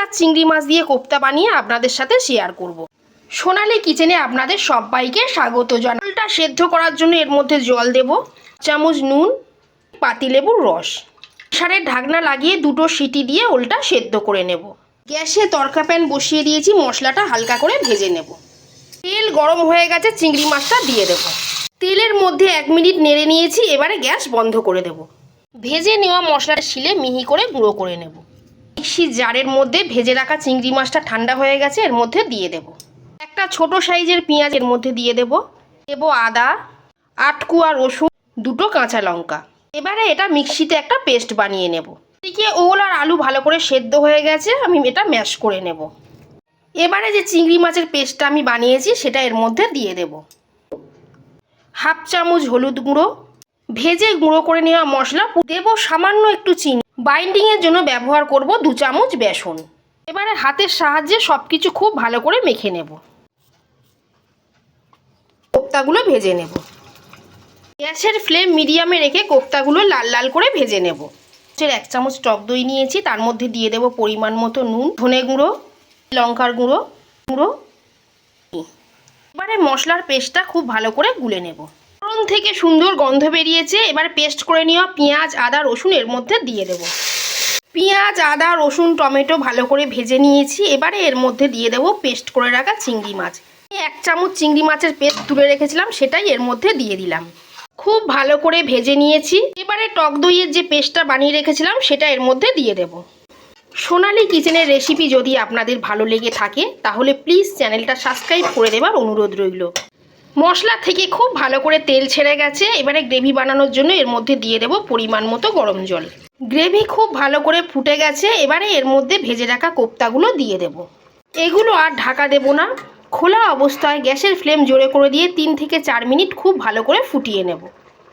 আর চিংড়ি মাছ দিয়ে কোপ্তা বানিয়ে আপনাদের সাথে শেয়ার করব। সোনালী কিচেনে আপনাদের সবাইকে স্বাগত জানাই। ওলটা সেদ্ধ করার জন্য এর মধ্যে জল দেব, চামচ নুন, পাতিলেবুর রস। প্রেসারের ঢাকনা লাগিয়ে 2টো সিটি দিয়ে ওলটা সেদ্ধ করে নেব। গ্যাসে তড়কা প্যান বসিয়ে দিয়েছি, মশলাটা হালকা করে ভেজে নেব। তেল গরম হয়ে গেছে, চিংড়ি মাছটা দিয়ে দেব। তেলের মধ্যে 1 মিনিট নেড়ে নিয়েছি, এবারে গ্যাস বন্ধ করে দেব। ভেজে নেওয়া মশলাটা শিলে মিহি করে গুঁড়ো করে নেব। মিক্সির জারের মধ্যে ভেজে রাখা চিংড়ি মাছটা ঠান্ডা হয়ে গেছে, এর মধ্যে দিয়ে দেব। একটা ছোট সাইজের পেঁয়াজ এর মধ্যে দিয়ে দেব। আদা, 8 কোয়া রসুন, 2টো কাঁচা লঙ্কা। এবারে এটা মিক্সিতে একটা পেস্ট বানিয়ে নেব। এদিকে ওল আর আলু ভালো করে সেদ্ধ হয়ে গেছে, আমি এটা ম্যাশ করে নেব। এবারে যে চিংড়ি মাছের পেস্টটা আমি বানিয়েছি সেটা এর মধ্যে দিয়ে দেব। 1/2 চামচ হলুদ গুঁড়ো, ভেজে গুঁড়ো করে নেওয়া মশলা দেব, সামান্য একটু চিনি, বাইন্ডিংয়ের জন্য ব্যবহার করব 2 চামচ বেসন। এবারে হাতের সাহায্যে সব কিছু খুব ভালো করে মেখে নেব। কোপ্তাগুলো ভেজে নেব। গ্যাসের ফ্লেম মিডিয়ামে রেখে কোপ্তাগুলো লাল লাল করে ভেজে নেব। 1 চামচ টক দই নিয়েছি, তার মধ্যে দিয়ে দেব পরিমাণ মতো নুন, ধনে গুঁড়ো, লঙ্কার গুঁড়ো। এবারে মশলার পেস্টটা খুব ভালো করে গুলে নেব। ফোড়ন থেকে সুন্দর গন্ধ বেরিয়েছে, এবারে পেস্ট করে নেওয়া পেঁয়াজ, আদা, রসুন এর মধ্যে দিয়ে দেব। পেঁয়াজ, আদা, রসুন, টমেটো ভালো করে ভেজে নিয়েছি, এবারে এর মধ্যে দিয়ে দেব পেস্ট করে রাখা চিংড়ি মাছ। 1 চামচ চিংড়ি মাছের পেস্ট তুলে রেখেছিলাম, সেটাই এর মধ্যে দিয়ে দিলাম। খুব ভালো করে ভেজে নিয়েছি, এবারে টক দইয়ের যে পেস্টটা বানিয়ে রেখেছিলাম সেটা এর মধ্যে দিয়ে দেব। সোনালী কিচেনের রেসিপি যদি আপনাদের ভালো লেগে থাকে তাহলে প্লিজ চ্যানেলটা সাবস্ক্রাইব করে দেবার অনুরোধ রইল। মশলা থেকে খুব ভালো করে তেল ছেড়ে গেছে, এবারে গ্রেভি বানানোর জন্য এর মধ্যে দিয়ে দেব পরিমাণ মতো গরম জল। গ্রেভি খুব ভালো করে ফুটে গেছে, এবারে এর মধ্যে ভেজে রাখা কোপ্তাগুলো দিয়ে দেব। এগুলো আর ঢাকা দেব না, খোলা অবস্থায় গ্যাসের ফ্লেম জোরে করে দিয়ে 3 থেকে 4 মিনিট খুব ভালো করে ফুটিয়ে নেব।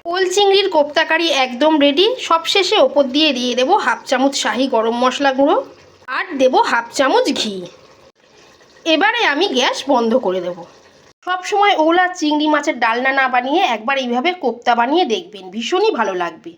ওল চিংড়ির কোপ্তা কারি একদম রেডি। সবশেষে ওপর দিয়ে দেব 1/2 চামচ শাহি গরম মশলা গুঁড়ো আর দেব 1/2 চামচ ঘি। এবারে আমি গ্যাস বন্ধ করে দেব। সবসময় ওল আর চিংড়ি মাছের ডালনা না বানিয়ে একবার এইভাবে কোপ্তা বানিয়ে দেখবেন, ভীষণই ভালো লাগবে।